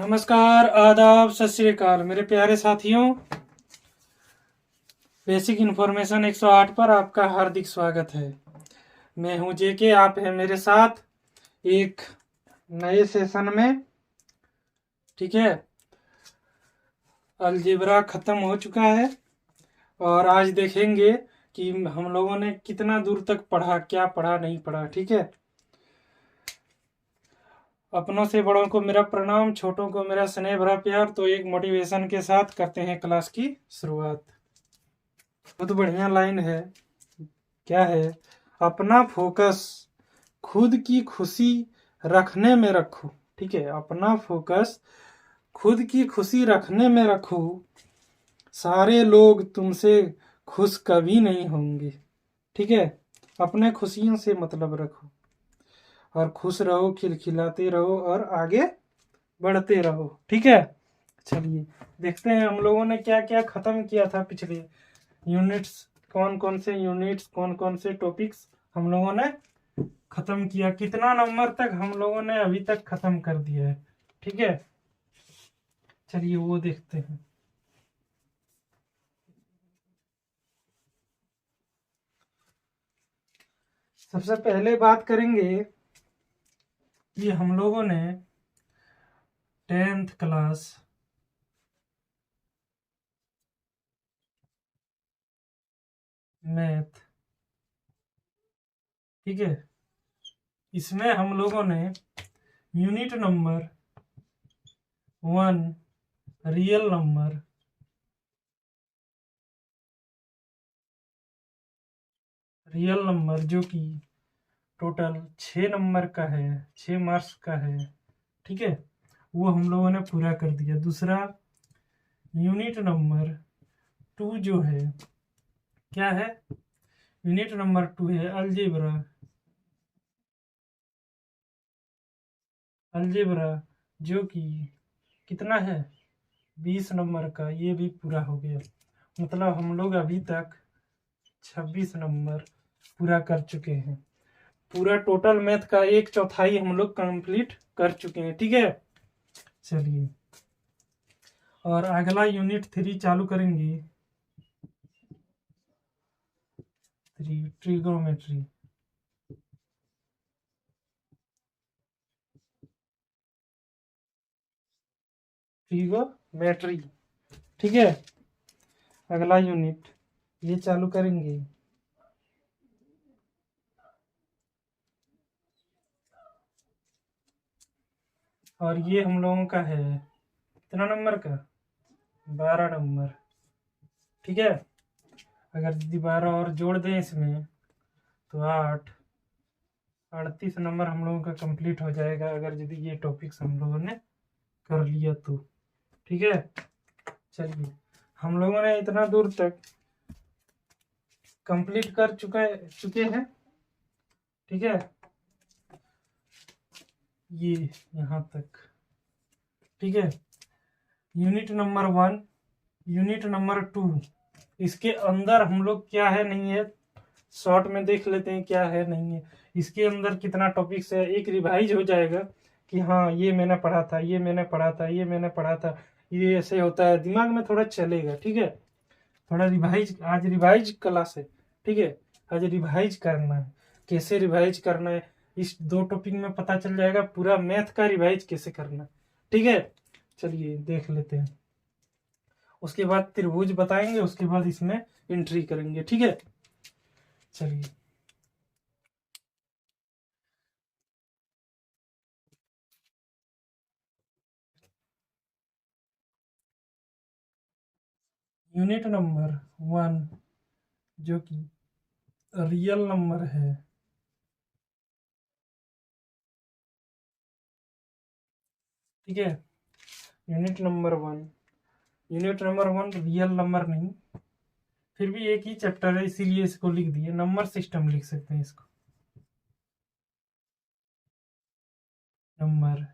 नमस्कार, आदाब, सत श्री अकाल मेरे प्यारे साथियों। बेसिक इन्फॉर्मेशन 108 पर आपका हार्दिक स्वागत है। मैं हूं जेके, आप हैं मेरे साथ एक नए सेशन में। ठीक है, अलजेब्रा खत्म हो चुका है और आज देखेंगे कि हम लोगों ने कितना दूर तक पढ़ा, क्या पढ़ा, नहीं पढ़ा। ठीक है, अपनों से बड़ों को मेरा प्रणाम, छोटों को मेरा स्नेह भरा प्यार। तो एक मोटिवेशन के साथ करते हैं क्लास की शुरुआत। बहुत बढ़िया लाइन है, क्या है? अपना फोकस खुद की खुशी रखने में रखो। ठीक है, अपना फोकस खुद की खुशी रखने में रखो, सारे लोग तुमसे खुश कभी नहीं होंगे। ठीक है, अपने खुशियों से मतलब रखो और खुश रहो, खिलखिलाते रहो और आगे बढ़ते रहो। ठीक है, चलिए देखते हैं हम लोगों ने क्या क्या खत्म किया था पिछले यूनिट्स। कौन कौन से यूनिट्स, कौन कौन से टॉपिक्स हम लोगों ने खत्म किया, कितना नंबर तक हम लोगों ने अभी तक खत्म कर दिया है। ठीक है, चलिए वो देखते हैं। सबसे पहले बात करेंगे कि हम लोगों ने 10th क्लास मैथ, ठीक है, इसमें हम लोगों ने यूनिट नंबर 1 रियल नंबर जो कि टोटल 6 नंबर का है, 6 मार्क्स का है। ठीक है, वो हम लोगों ने पूरा कर दिया। दूसरा यूनिट नंबर 2 जो है, क्या है? यूनिट नंबर 2 है अलजेब्रा। जो कि कितना है? 20 नंबर का, ये भी पूरा हो गया। मतलब हम लोग अभी तक 26 नंबर पूरा कर चुके हैं। पूरा टोटल मैथ का 1/4 हम लोग कंप्लीट कर चुके हैं। ठीक है, चलिए और अगला यूनिट 3 चालू करेंगे। ट्रिगोनोमेट्री। ठीक है, अगला यूनिट ये चालू करेंगे। और ये हम लोगों का है कितना नंबर का? 12 नंबर। ठीक है, अगर यदि 12 और जोड़ दें इसमें तो 38 नंबर हम लोगों का कंप्लीट हो जाएगा, अगर यदि ये टॉपिक्स हम लोगों ने कर लिया तो। ठीक है, चलिए हम लोगों ने इतना दूर तक कंप्लीट कर चुके हैं। ठीक है, ये यहाँ तक। ठीक है, यूनिट नंबर 1, यूनिट नंबर 2, इसके अंदर हम लोग क्या है नहीं है शॉर्ट में देख लेते हैं, क्या है नहीं है। इसके अंदर कितना टॉपिक्स है, एक रिवाइज हो जाएगा कि हाँ ये मैंने पढ़ा था, ये मैंने पढ़ा था, ये मैंने पढ़ा था, ये ऐसे होता है, दिमाग में थोड़ा चलेगा। ठीक है, थोड़ा रिवाइज, आज रिवाइज क्लास है। ठीक है, आज रिवाइज करना है। कैसे रिवाइज करना है, इस 2 टॉपिक में पता चल जाएगा पूरा मैथ का रिवाइज कैसे करना। ठीक है, चलिए देख लेते हैं। उसके बाद त्रिभुज बताएंगे, उसके बाद इसमें एंट्री करेंगे। ठीक है, चलिए यूनिट नंबर 1 जो कि रियल नंबर है। ठीक है, यूनिट नंबर 1 रियल नंबर नहीं, फिर भी एक ही चैप्टर है इसीलिए इसको लिख दिए। नंबर सिस्टम लिख सकते हैं इसको, नंबर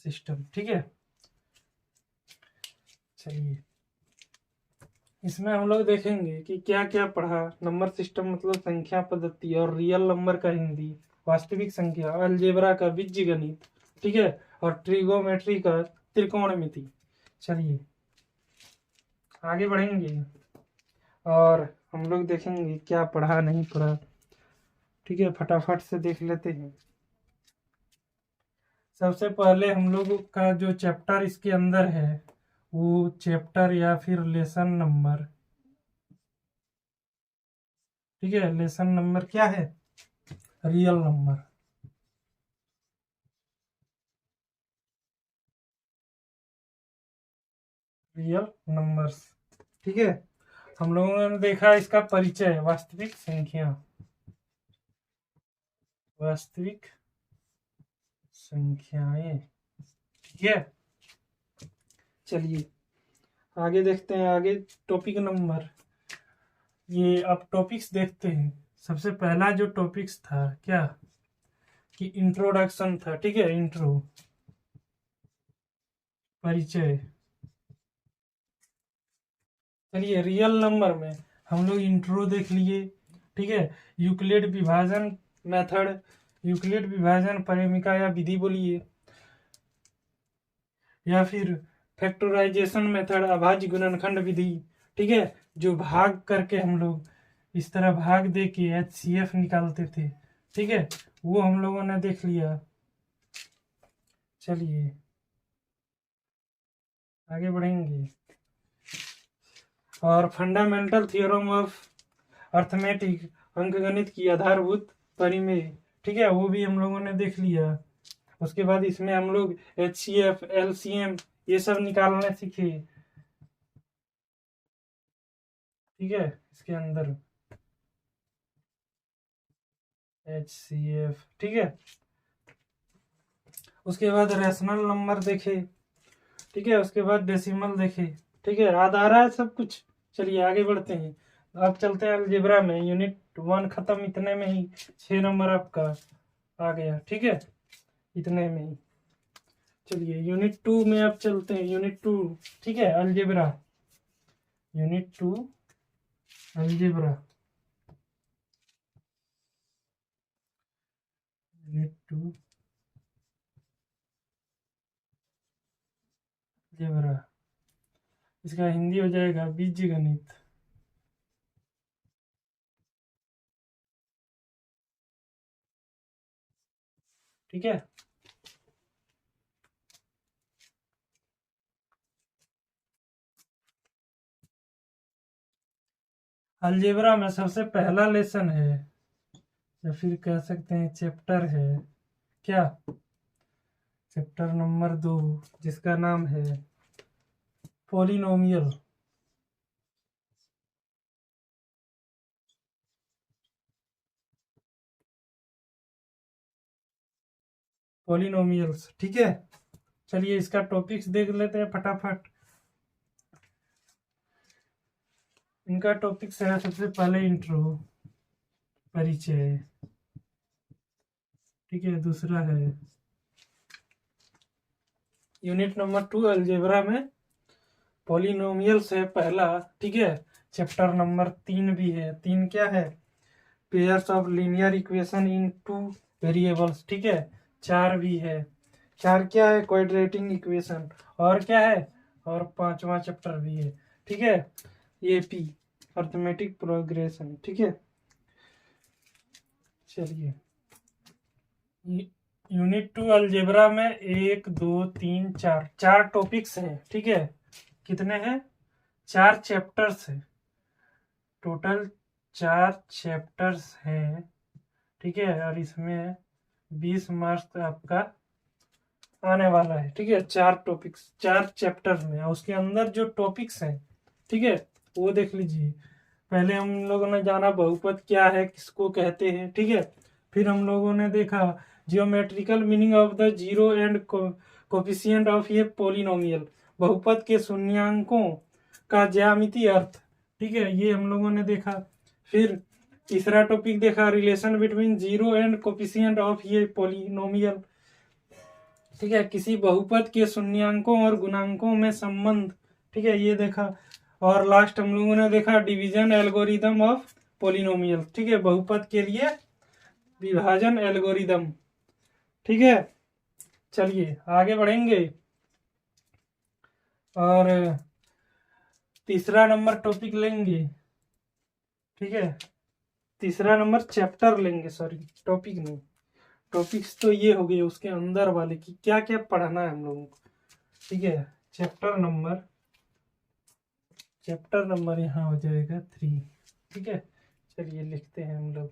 सिस्टम। ठीक है, चलिए इसमें हम लोग देखेंगे कि क्या क्या पढ़ा। नंबर सिस्टम मतलब संख्या पद्धति, और रियल नंबर का हिंदी, वास्तविक संख्या, अलजेब्रा का बीजगणित। ठीक है, और ट्रिगोमेट्री का त्रिकोणमिति। चलिए आगे बढ़ेंगे और हम लोग देखेंगे क्या पढ़ा नहीं पढ़ा। ठीक है, फटाफट से देख लेते हैं। सबसे पहले हम लोग का जो चैप्टर इसके अंदर है वो चैप्टर या फिर लेसन नंबर, ठीक है, लेसन नंबर क्या है? Real number. रियल नंबर्स, ठीक है। हम लोगों ने देखा इसका परिचय, वास्तविक संख्या, वास्तविक संख्याएं, ठीक है। चलिए आगे देखते हैं। आगे टॉपिक नंबर, ये अब टॉपिक्स देखते हैं। सबसे पहला जो टॉपिक्स था क्या कि इंट्रोडक्शन था, ठीक है, इंट्रो, परिचय। चलिए रियल नंबर में हम लोग इंट्रो देख लिए, ठीक है। यूक्लिड विभाजन मेथड, यूक्लिड विभाजन परिमिका या विधि बोलिए, या फिर फैक्टराइजेशन मेथड, अभाज्य गुणनखंड विधि, ठीक है, जो भाग करके हम लोग इस तरह भाग दे के HCF निकालते थे, ठीक है, वो हम लोगों ने देख लिया। चलिए आगे बढ़ेंगे और फंडामेंटल थ्योरम ऑफ अर्थमेटिक, अंकगणित की आधारभूत परिमेय, ठीक है, वो भी हम लोगों ने देख लिया। उसके बाद इसमें हम लोग HCF LCM ये सब निकालने सीखे, ठीक है। इसके अंदर HCF, ठीक है। उसके बाद रेशनल नंबर देखे, ठीक है। उसके बाद डेसिमल देखे, ठीक है। याद आ रहा है सब कुछ। चलिए आगे बढ़ते हैं। अब चलते हैं अलजेब्रा में। यूनिट 1 खत्म, इतने में ही 6 नंबर आपका आ गया, ठीक है, इतने में ही। चलिए यूनिट 2 में अब चलते हैं। यूनिट 2, ठीक है, algebra, unit 2 algebra, unit 2 algebra, इसका हिंदी हो जाएगा बीजगणित, ठीक है। अलजेब्रा में सबसे पहला लेसन है या फिर कह सकते हैं चैप्टर है क्या, चैप्टर नंबर 2, जिसका नाम है पॉलिनोमियल, पॉलिनोमियल्स, ठीक है। चलिए इसका टॉपिक्स देख लेते हैं फटाफट। इनका टॉपिक्स है सबसे पहले इंट्रो, परिचय, ठीक है। दूसरा है यूनिट नंबर 2 अलजेब्रा में पॉलिनोमियल्स है पहला, ठीक है। चैप्टर नंबर 3 भी है। 3 क्या है? Pairs of linear equation in 2 variables, ठीक है। 4 भी है। 4 क्या है? Quadratic equation. और क्या है? और 5वां चैप्टर भी है, ठीक है, AP अर्थमेटिक प्रोग्रेशन, ठीक है। चलिए यूनिट 2 अलजेब्रा में 1 2 3 4 4 टॉपिक्स हैं, ठीक है। कितने हैं? 4 चैप्टर्स है टोटल, 4 चैप्टर्स हैं, ठीक है। और इसमें 20 मार्क्स आपका आने वाला है, ठीक है। 4 टॉपिक्स 4 चैप्टर में, उसके अंदर जो टॉपिक्स हैं, ठीक है, वो देख लीजिए। पहले हम लोगों ने जाना बहुपद क्या है, किसको कहते हैं, ठीक है। फिर हम लोगों ने देखा geometrical meaning of the zero and coefficient of ये पॉलिनोमियल, बहुपद के शून्यांकों का ज्यामितीय अर्थ, ठीक है, ये हम लोगों ने देखा। फिर तीसरा टॉपिक देखा relation between zero and coefficient of ये पॉलिनोमियल, ठीक है, किसी बहुपद के शून्यांकों और गुणांकों में संबंध, ठीक है, ये देखा। और लास्ट हम लोगों ने देखा डिवीजन एल्गोरिदम ऑफ पॉलिनोमियल, ठीक है, बहुपद के लिए विभाजन एल्गोरिदम, ठीक है। चलिए आगे बढ़ेंगे और तीसरा नंबर टॉपिक लेंगे। ठीक है, तीसरा नंबर चैप्टर लेंगे, सॉरी टॉपिक नहीं, टॉपिक्स तो ये हो गए उसके अंदर वाले कि क्या क्या पढ़ना है हम लोगों को। ठीक है, चैप्टर नंबर यहाँ हो जाएगा 3। ठीक है, चलिए लिखते हैं हम लोग।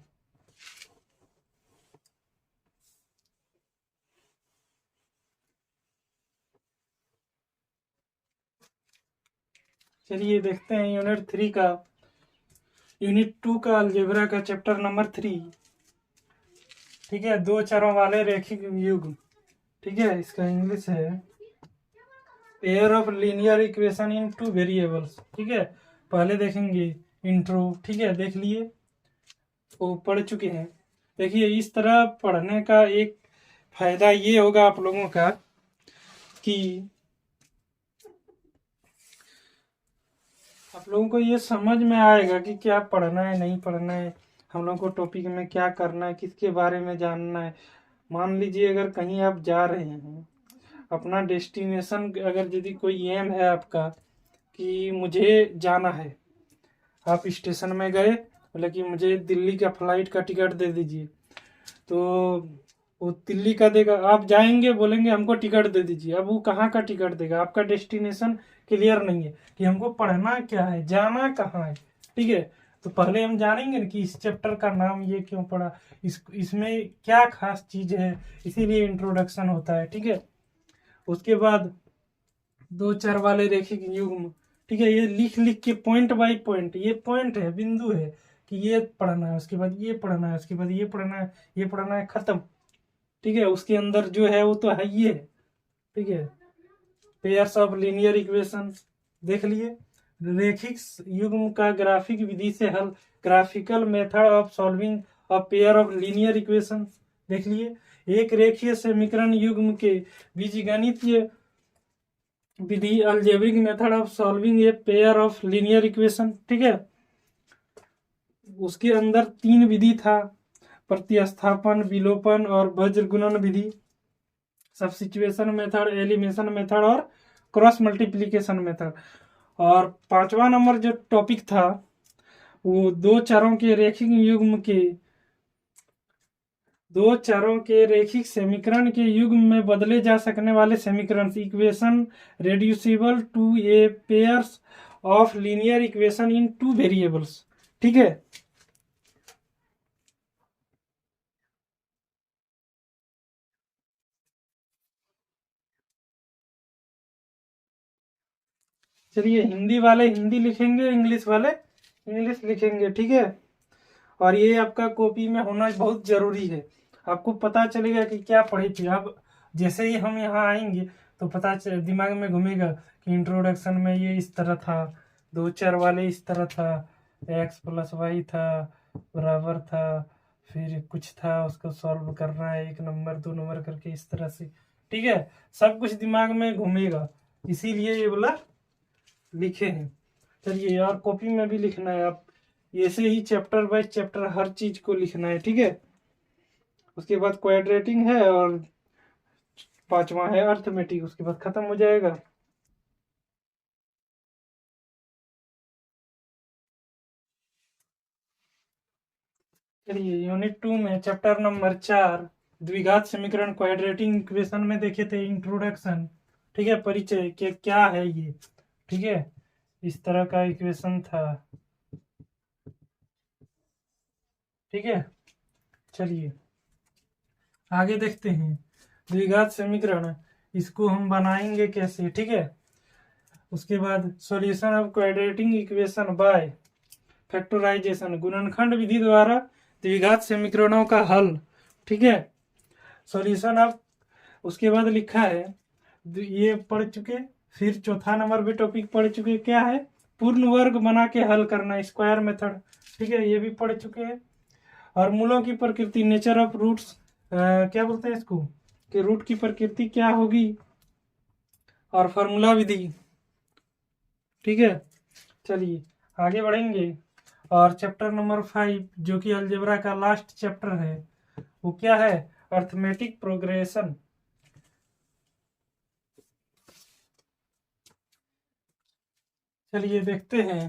चलिए देखते हैं यूनिट 2 का अलजेब्रा का चैप्टर नंबर 3। ठीक है, दो चरों वाले रेखिक युग्म। ठीक है, इसका इंग्लिश है pair of linear equation in 2 variables. ठीक है, पहले देखेंगे इंट्रो। ठीक है, देख लिए, वो पढ़ चुके हैं। देखिए, इस तरह पढ़ने का एक फायदा ये होगा आप लोगों का कि आप लोगों को ये समझ में आएगा कि क्या पढ़ना है, नहीं पढ़ना है, हम लोगों को टॉपिक में क्या करना है, किसके बारे में जानना है। मान लीजिए अगर कहीं आप जा रहे हैं, अपना डेस्टिनेशन, अगर यदि कोई एम है आपका कि मुझे जाना है, आप स्टेशन में गए, बोले कि मुझे दिल्ली का फ्लाइट का टिकट दे दीजिए, तो वो दिल्ली का देगा। आप जाएंगे, बोलेंगे हमको टिकट दे दीजिए, अब वो कहाँ का टिकट देगा? आपका डेस्टिनेशन क्लियर नहीं है कि हमको पढ़ना क्या है, जाना कहाँ है। ठीक है, तो पहले हम जानेंगे ना कि इस चैप्टर का नाम ये क्यों पड़ा, इसमें क्या खास चीज है, इसीलिए इंट्रोडक्शन होता है। ठीक है, उसके बाद दो चर वाले रेखिक युग्म। ठीक है, ये लिख लिख के पॉइंट बाय पॉइंट, ये पॉइंट है, बिंदु है कि ये पढ़ना है, उसके बाद ये पढ़ना है, उसके बाद ये पढ़ना है, ये पढ़ना है, खत्म। ठीक है, उसके अंदर जो है वो तो है ही है। ठीक है, पेयर्स ऑफ लीनियर इक्वेशंस देख लिए, रेखिक युग्म का ग्राफिक विधि से हल, graphical method of solving a pair of linear equations देख लिए, एक रेखीय समीकरण युग्म के बीजगणितीय विधि, algebraic method of solving a pair of linear equation. ठीक है, उसके अंदर 3 विधि था, प्रतिस्थापन, विलोपन और वज्र गुणन विधि, सब्स्टिट्यूशन मेथड, एलिमिनेशन मेथड और क्रॉस मल्टीप्लिकेशन मेथड। और 5वां नंबर जो टॉपिक था वो दो चरों के रेखिक समीकरण के युग्म में बदले जा सकने वाले समीकरण, equation reducible to a pairs of linear equation in 2 variables. ठीक है, चलिए हिंदी वाले हिंदी लिखेंगे, इंग्लिश वाले इंग्लिश लिखेंगे। ठीक है, और ये आपका कॉपी में होना बहुत जरूरी है, आपको पता चलेगा कि क्या पढ़े थे। अब जैसे ही हम यहाँ आएंगे तो दिमाग में घूमेगा कि इंट्रोडक्शन में ये इस तरह था, दो चर वाले इस तरह था, एक्स प्लस वाई था, बराबर था, फिर कुछ था, उसको सॉल्व करना है 1 नंबर 2 नंबर करके, इस तरह से। ठीक है, सब कुछ दिमाग में घूमेगा, इसीलिए ये बोला लिखे हैं। चलिए, और कॉपी में भी लिखना है, आप ऐसे ही चैप्टर बाय चैप्टर हर चीज को लिखना है। ठीक है, उसके बाद क्वाड्रेटिंग है और 5वां है अर्थमेटिक, उसके बाद खत्म हो जाएगा। चलिए, यूनिट 2 में चैप्टर नंबर 4 द्विघात समीकरण, क्वाड्रेटिक इक्वेशन में देखे थे इंट्रोडक्शन। ठीक है, परिचय के क्या है ये। ठीक है, इस तरह का इक्वेशन था। ठीक है, चलिए आगे देखते हैं द्विघात समीकरण, इसको हम बनाएंगे कैसे। ठीक है, उसके बाद solution of quadratic equation by factorisation, गुणनखंड विधि द्वारा द्विघात समीकरणों का हल। ठीक है, सॉल्यूशन ऑफ, उसके बाद लिखा है, ये पढ़ चुके। फिर चौथा नंबर भी टॉपिक पढ़ चुके, क्या है, पूर्ण वर्ग बना के हल करना, स्क्वायर मेथड। ठीक है, ये भी पढ़ चुके हैं। और मूलों की प्रकृति, नेचर ऑफ रूट्स, क्या बोलते हैं इसको, कि रूट की प्रकृति क्या होगी, और फार्मूला विधि। ठीक है, चलिए आगे बढ़ेंगे। और चैप्टर नंबर 5 जो कि अलजेब्रा का लास्ट चैप्टर है, वो क्या है, अर्थमेटिक प्रोग्रेशन। चलिए देखते हैं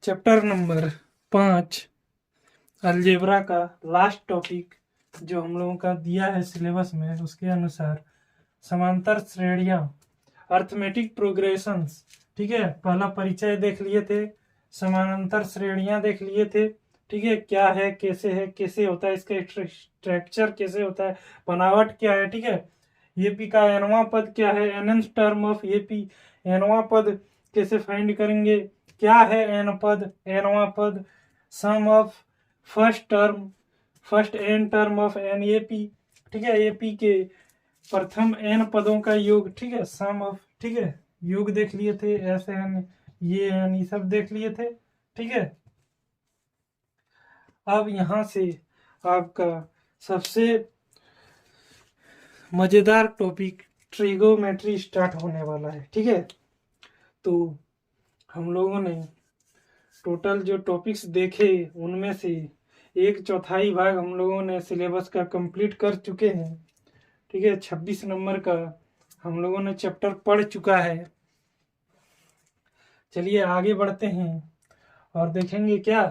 चैप्टर नंबर 5 अलजेब्रा का लास्ट टॉपिक जो हम लोगों का दिया है सिलेबस में, उसके अनुसार समांतर श्रेणियां, अर्थमेटिक प्रोग्रेशंस। ठीक है, पहला परिचय देख लिए थे, समानांतर श्रेणियां देख लिए थे। ठीक है, क्या है, कैसे होता है, इसका स्ट्रक्चर कैसे होता है, बनावट क्या है। ठीक है, एपी का एनवां पद क्या है, nth टर्म ऑफ एपी, एनवां पद कैसे फाइंड करेंगे, क्या है एन पद, एनवां पद, sum of first n term of an AP. ठीक है, एपी के प्रथम एन पदों का योग। ठीक है, सम ऑफ, ठीक है, योग देख लिए थे, एस एन, ये एन, ये सब देख लिए थे। ठीक है, अब यहां से आपका सबसे मजेदार टॉपिक ट्रिगोमेट्री स्टार्ट होने वाला है। ठीक है, तो हम लोगों ने टोटल जो टॉपिक्स देखे उनमें से 1/4 भाग हम लोगों ने सिलेबस का कंप्लीट कर चुके हैं। ठीक है, 26 नंबर का हम लोगों ने चैप्टर पढ़ चुका है। चलिए आगे बढ़ते हैं और देखेंगे क्या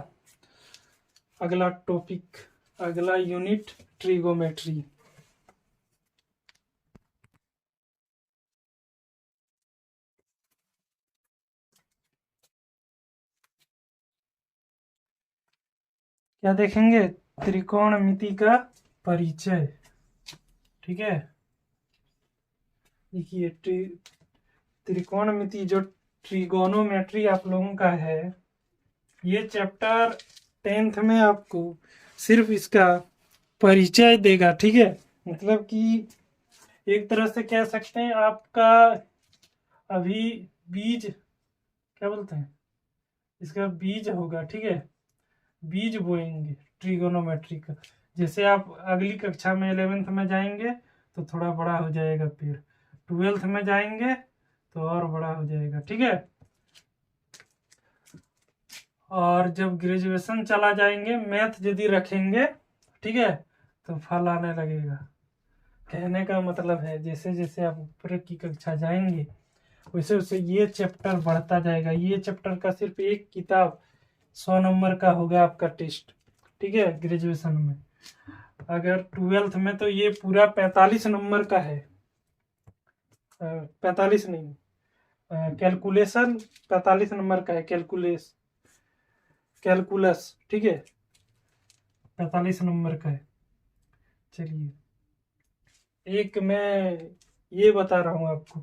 अगला टॉपिक, अगला यूनिट ट्रिगोमेट्री। क्या देखेंगे, त्रिकोणमिति का परिचय। ठीक है, देखिए त्रिकोणमिति जो ट्रिगोनोमेट्री आप लोगों का है, ये चैप्टर 10th में आपको सिर्फ इसका परिचय देगा। ठीक है, मतलब कि एक तरह से कह सकते हैं आपका अभी बीज, क्या बोलते हैं, इसका बीज होगा। ठीक है, बीज बोएंगे ट्रिगोनोमेट्री का। जैसे आप अगली कक्षा में 11th में जाएंगे तो थोड़ा बड़ा हो जाएगा पेड़, 12th में जाएंगे तो और बड़ा हो जाएगा। ठीक है, और जब ग्रेजुएशन चला जाएंगे, मैथ यदि रखेंगे, ठीक है, तो फल आने लगेगा। कहने का मतलब है जैसे जैसे आप ऊपर की कक्षा जाएंगे वैसे वैसे ये चैप्टर बढ़ता जाएगा। ये चैप्टर का सिर्फ एक किताब 100 नंबर का होगा आपका टेस्ट। ठीक है, ग्रेजुएशन में। अगर 12th में तो ये पूरा 45 नंबर का है, 45 नहीं, कैलकुलेशन 45 नंबर का है, कैलकुलस। ठीक है, 45 नंबर का है। चलिए एक मैं ये बता रहा हूँ आपको,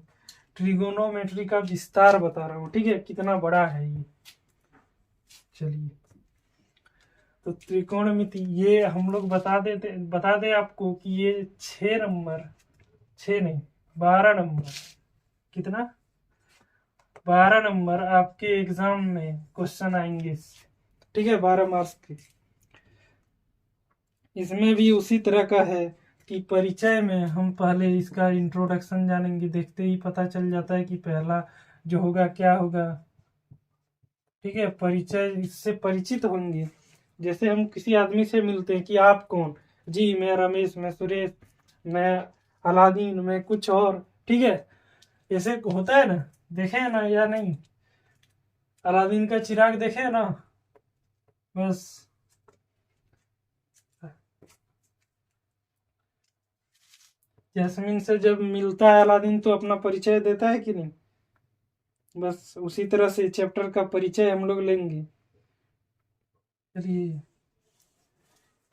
ट्रिगोनोमेट्री का विस्तार बता रहा हूँ। ठीक है, कितना बड़ा है ये। चलिए, तो त्रिकोणमिति ये हम लोग बता दे आपको कि ये 6 नंबर, 6 नहीं 12 नंबर, कितना, 12 नंबर आपके एग्जाम में क्वेश्चन आएंगे। ठीक है, 12 मार्क्स के। इसमें भी उसी तरह का है कि परिचय में हम पहले इसका इंट्रोडक्शन जानेंगे, देखते ही पता चल जाता है कि पहला जो होगा क्या होगा। ठीक है, परिचय, इससे परिचित होंगे। जैसे हम किसी आदमी से मिलते हैं कि आप कौन, जी मैं रमेश, मैं सुरेश, मैं अलादीन, मैं कुछ और। ठीक है, ऐसे होता है ना, देखे है ना या नहीं, अलादीन का चिराग देखे है ना, बस। जैस्मिन से जब मिलता है अलादीन तो अपना परिचय देता है कि नहीं, बस उसी तरह से चैप्टर का परिचय हम लोग लेंगे। चलिए,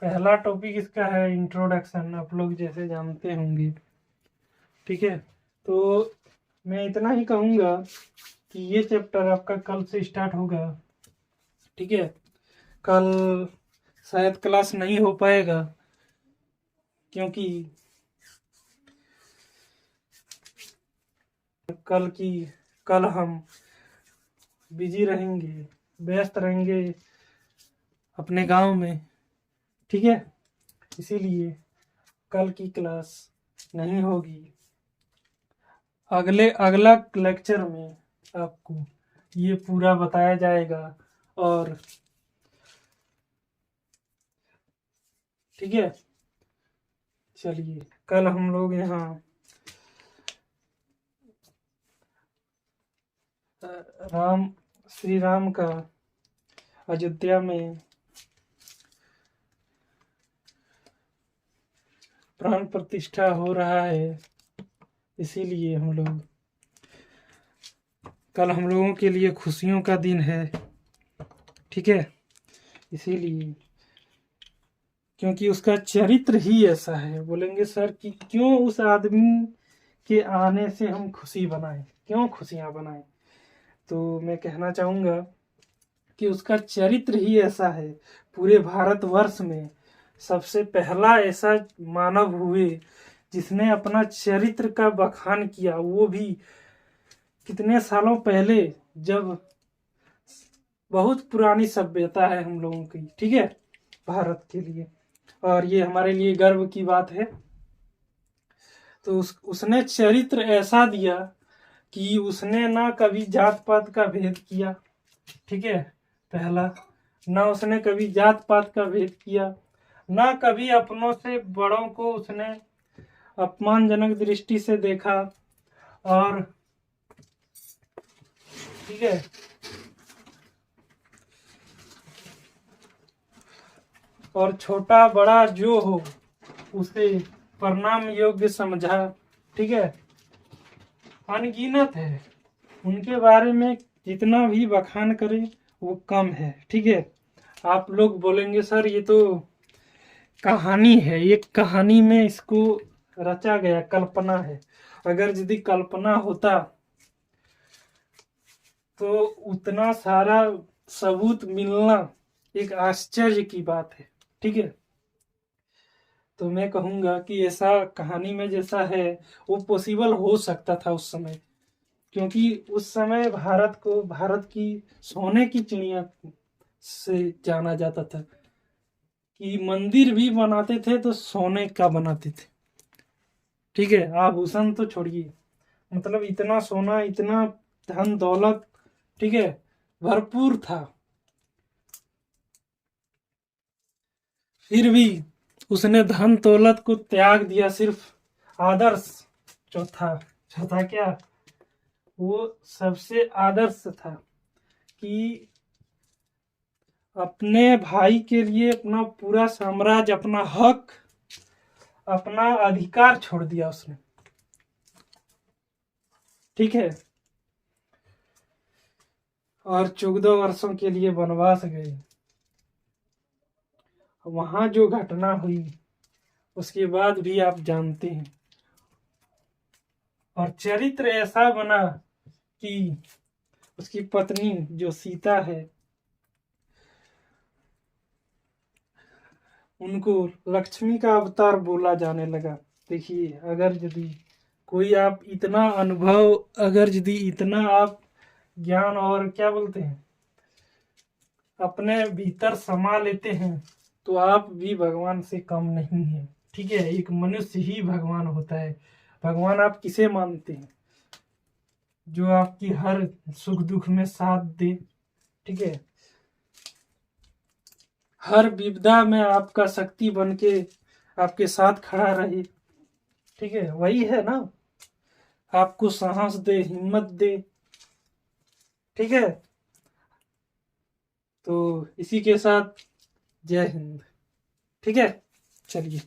पहला टॉपिक इसका है इंट्रोडक्शन, आप लोग जैसे जानते होंगे। ठीक है, तो मैं इतना ही कहूँगा कि ये चैप्टर आपका कल से स्टार्ट होगा। ठीक है, कल शायद क्लास नहीं हो पाएगा क्योंकि कल हम बिजी रहेंगे, व्यस्त रहेंगे अपने गांव में। ठीक है, इसीलिए कल की क्लास नहीं होगी। अगला लेक्चर में आपको ये पूरा बताया जाएगा। और ठीक है, चलिए कल हम लोग यहाँ श्री राम का अयोध्या में प्राण प्रतिष्ठा हो रहा है, इसीलिए कल हम लोगों के लिए खुशियों का दिन है। ठीक है, इसीलिए क्योंकि उसका चरित्र ही ऐसा है। बोलेंगे सर कि क्यों उस आदमी के आने से हम खुशी बनाएं, क्यों खुशियां बनाएं? तो मैं कहना चाहूँगा कि उसका चरित्र ही ऐसा है। पूरे भारतवर्ष में सबसे पहला ऐसा मानव हुए जिसने अपना चरित्र का बखान किया, वो भी कितने सालों पहले, जब बहुत पुरानी सभ्यता है हम लोगों की। ठीक है, भारत के लिए, और ये हमारे लिए गर्व की बात है। तो उसने चरित्र ऐसा दिया कि उसने ना कभी जात पात का भेद किया। ठीक है, पहला, ना उसने कभी जात पात का भेद किया, ना कभी अपनों से बड़ों को उसने अपमानजनक दृष्टि से देखा। और ठीक है, और छोटा बड़ा जो हो उसे प्रणाम योग्य समझा। ठीक है, अनगिनत है, उनके बारे में जितना भी बखान करें वो कम है। ठीक है, आप लोग बोलेंगे सर ये तो कहानी है, एक कहानी में इसको रचा गया, कल्पना है। अगर यदि कल्पना होता तो उतना सारा सबूत मिलना एक आश्चर्य की बात है। ठीक है, तो मैं कहूँगा कि ऐसा कहानी में जैसा है वो पॉसिबल हो सकता था उस समय, क्योंकि उस समय भारत की सोने की चिड़िया से जाना जाता था कि मंदिर भी बनाते थे तो सोने का बनाते थे। ठीक है, आभूषण तो छोड़िए, मतलब इतना सोना, इतना धन दौलत, ठीक है, भरपूर था। फिर भी उसने धन दौलत को त्याग दिया, सिर्फ आदर्श जो था क्या, वो सबसे आदर्श था कि अपने भाई के लिए अपना पूरा साम्राज्य, अपना हक, अपना अधिकार छोड़ दिया उसने। ठीक है, और 14 वर्षों के लिए वनवास गए। वहां जो घटना हुई उसके बाद भी आप जानते हैं। और चरित्र ऐसा बना कि उसकी पत्नी जो सीता है, उनको लक्ष्मी का अवतार बोला जाने लगा। देखिए, अगर यदि कोई आप इतना अनुभव, अगर यदि इतना आप ज्ञान और क्या बोलते हैं अपने भीतर समा लेते हैं तो आप भी भगवान से कम नहीं है। ठीक है, एक मनुष्य ही भगवान होता है। भगवान आप किसे मानते हैं? जो आपकी हर सुख दुख में साथ दे। ठीक है, हर विपदा में आपका शक्ति बन के आपके साथ खड़ा रहे। ठीक है, वही है ना, आपको साहस दे, हिम्मत दे। ठीक है, तो इसी के साथ जय हिंद। ठीक है, चलिए।